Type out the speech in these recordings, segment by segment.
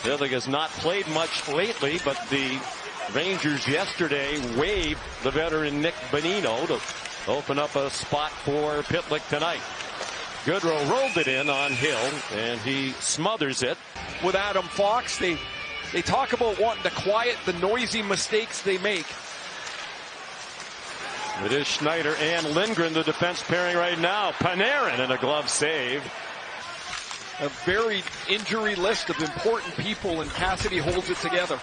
Hillig has not played much lately, but the Rangers yesterday waived the veteran Nick Bonino to open up a spot for Pitlick tonight. Goodrow rolled it in on Hill, and he smothers it. With Adam Fox, they talk about wanting to quiet the noisy mistakes they make. It is Schneider and Lindgren, the defense pairing right now. Panarin in a glove save. A varied injury list of important people, and Cassidy holds it together.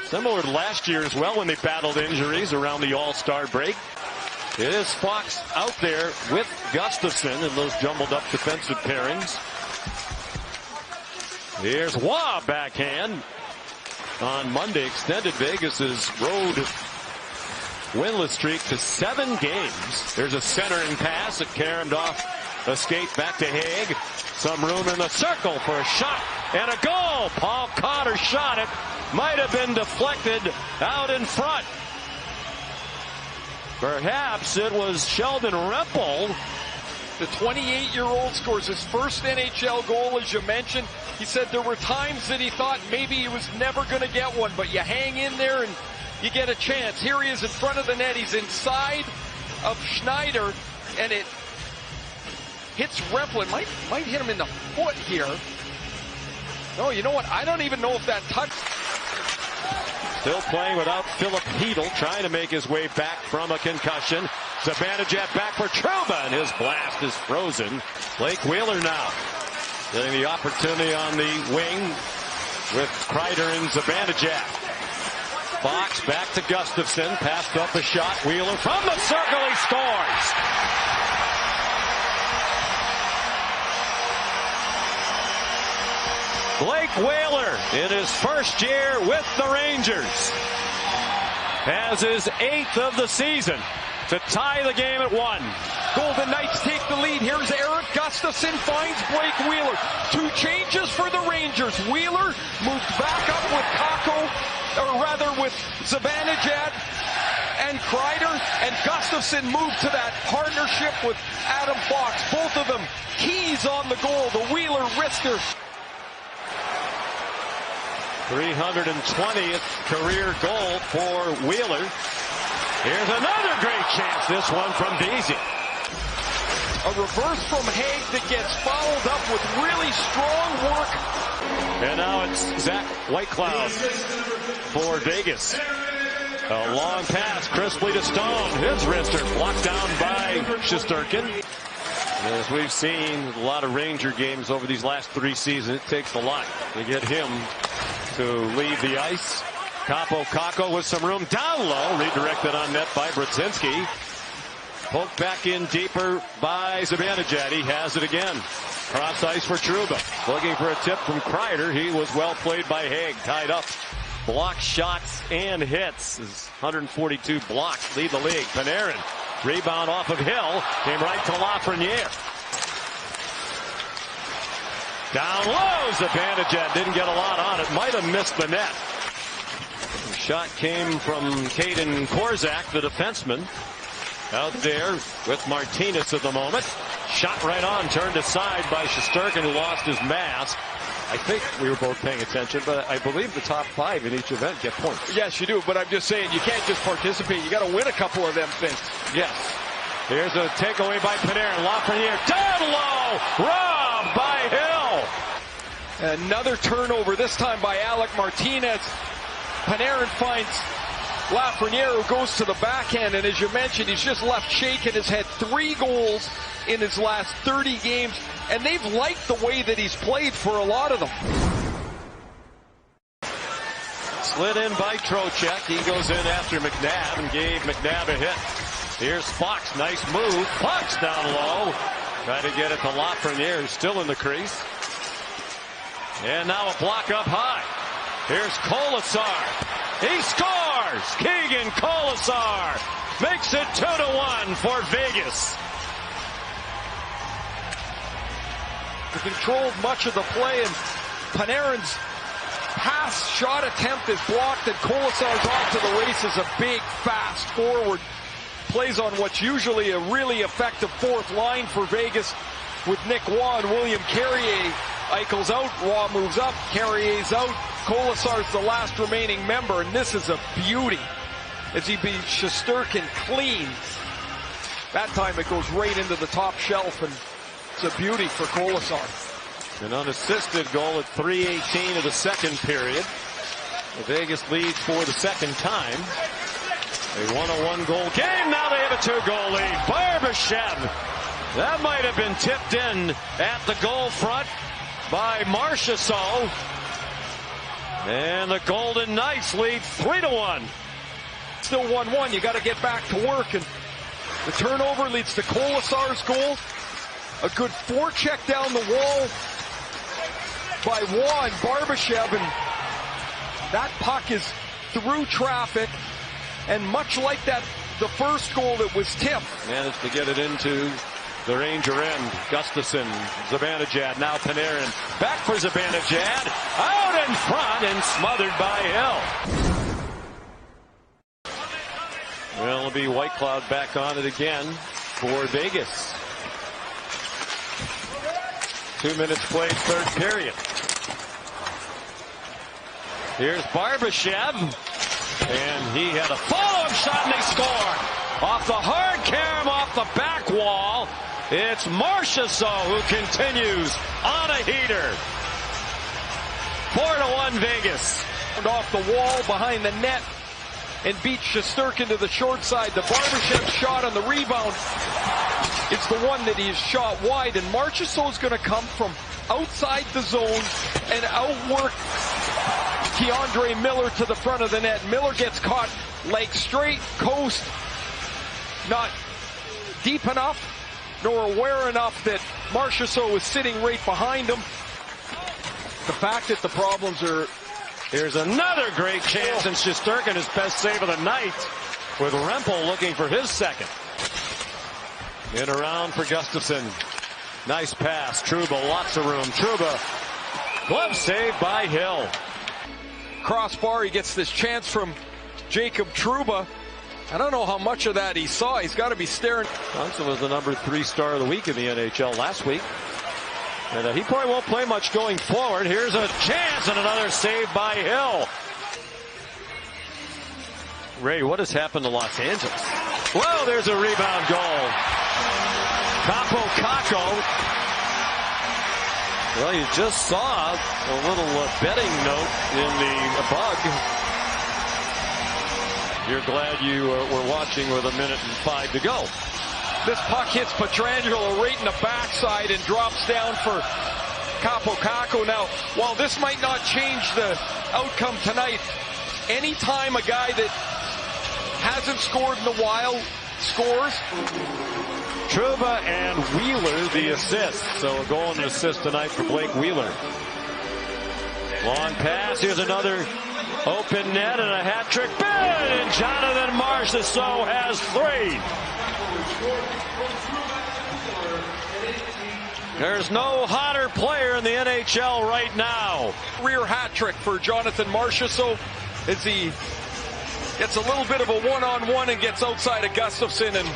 Similar to last year as well when they battled injuries around the All-Star break. It is Fox out there with Gustafsson in those jumbled up defensive pairings. Here's Waugh backhand. On Monday, extended Vegas's road winless streak to 7 games. There's a centering pass that caromed off a skate back to Haig. Some room in the circle for a shot and a goal. Paul Cotter shot it. Might have been deflected out in front. Perhaps it was Sheldon Rempel. The 28-year-old scores his first NHL goal, as you mentioned. He said there were times that he thought maybe he was never going to get one, but you hang in there and you get a chance. Here he is in front of the net. He's inside of Schneider, and it hits Rempel. It might hit him in the foot here. No, you know what? I don't even know if that touched. Still playing without Philip Hedl, trying to make his way back from a concussion. Zibanejad back for Trouba, and his blast is frozen. Blake Wheeler now getting the opportunity on the wing with Kreider and Zibanejad. Fox back to Gustafsson, passed up a shot. Wheeler from the circle, he scores. Blake Wheeler in his first year with the Rangers has his 8th of the season to tie the game at 1. Golden Knights take the lead. Here's Eric Gustafsson finds Blake Wheeler. 2 changes for the Rangers. Wheeler moved back up with Kakko, or rather with Zibanejad and Kreider, and Gustafsson moved to that partnership with Adam Fox. Both of them keys on the goal. The Wheeler wrister. 320th career goal for Wheeler. Here's another great chance, this one from Vesey. A reverse from Haig that gets followed up with really strong work. And now it's Zach Whitecloud for Vegas. A long pass, crisply to Stone. His wrister blocked down by Shesterkin. As we've seen a lot of Ranger games over these last 3 seasons, it takes a lot to get him to leave the ice. Kakko with some room down low, redirected on net by Brzezinski. Poked back in deeper by Zibanejad. He has it again. Cross ice for Trouba. Looking for a tip from Kreider. He was well played by Haig. Tied up. Block shots and hits. His 142 blocks lead the league. Panarin. Rebound off of Hill. Came right to Lafreniere. Down low. Zibanejad didn't get a lot on it. Might have missed the net. The shot came from Caden Korzak, the defenseman. Out there with Martinez at the moment. Shot right on, turned aside by Shesterkin, who lost his mask. I think we were both paying attention, but I believe the top 5 in each event get points. Yes, you do, but I'm just saying you can't just participate. You got to win a couple of them things. Yes. Here's a takeaway by Panarin. Lafreniere down low. Robbed by Hill. Another turnover, this time by Alec Martinez. Panarin finds Lafreniere, who goes to the backhand, and as you mentioned, he's just left shaking his head. 3 goals in his last 30 games, and they've liked the way that he's played for a lot of them. Slid in by Trocheck. He goes in after McNabb and gave McNabb a hit. Here's Fox. Nice move. Fox down low. Try to get it to Lafreniere, still in the crease. And now a block up high. Here's Kolasar. He scores! Keegan Kolasar makes it 2-1 for Vegas. He controlled much of the play, and Panarin's pass shot attempt is blocked, and Kolasar's off to the races. A big, fast forward. Plays on what's usually a really effective 4th line for Vegas with Nick Waugh and William Carrier. Eichel's out, Waugh moves up, Carrier's out. Kolasar's the last remaining member, and this is a beauty as he beats Shesterkin clean. That time it goes right into the top shelf, and it's a beauty for Kolasar. An unassisted goal at 3:18 of the second period. The Vegas leads for the second time. A 1-1 goal game. Now they have a 2-goal lead. Barbashev. That might have been tipped in at the goal front by Marchessault. And the Golden Knights lead 3-1. Still 1-1. You got to get back to work. And the turnover leads to Kolasar's goal. A good forecheck down the wall by Juan Barbashev. And that puck is through traffic. And much like that, the first goal that was tipped. Managed to get it into the Ranger end. Gustafsson, Zibanejad, now Panarin. Back for Zibanejad. Out in front and smothered by Hill. Well, it'll be White Cloud back on it again for Vegas. 2 minutes played, third period. Here's Barbashev. And he had a follow-up shot and they score. Off the hard carom, off the back wall. It's Marchessault who continues on a heater. 4-1 Vegas. And off the wall behind the net and beat Shesterkin to the short side. The Barbashev shot on the rebound. It's the one that he has shot wide, and Marchessault is going to come from outside the zone and outwork Keandre Miller to the front of the net. Miller gets caught leg straight, coast, not deep enough nor aware enough that Marchessault was sitting right behind him. The fact that the problems are... Here's another great chance, and Shesterkin, his best save of the night, with Rempel looking for his second. In around for Gustafsson. Nice pass. Trouba, lots of room. Trouba, glove save by Hill. Crossbar, he gets this chance from Jacob Trouba. I don't know how much of that he saw. He's got to be staring. Johnson was the number 3 star of the week in the NHL last week. And he probably won't play much going forward. Here's a chance and another save by Hill. Ray, what has happened to Los Angeles? Well, there's a rebound goal. Kako. Well, you just saw a little betting note in the bug. You're glad you were watching with 1:05 to go. This puck hits Pietrangelo right in the backside and drops down for Kako. Now, while this might not change the outcome tonight, anytime a guy that hasn't scored in a while scores. Trouba and Wheeler the assist. So a goal and an assist tonight for Blake Wheeler. Long pass. Here's another open net and a hat trick. Bid! And Jonathan Marchessault has 3. There's no hotter player in the NHL right now. Rear hat trick for Jonathan Marchessault as he gets a little bit of a one-on-one and gets outside of Gustafsson and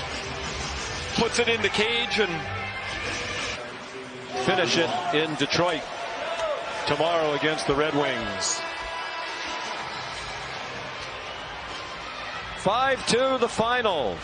puts it in the cage and finish it in Detroit tomorrow against the Red Wings. 5-2 the final.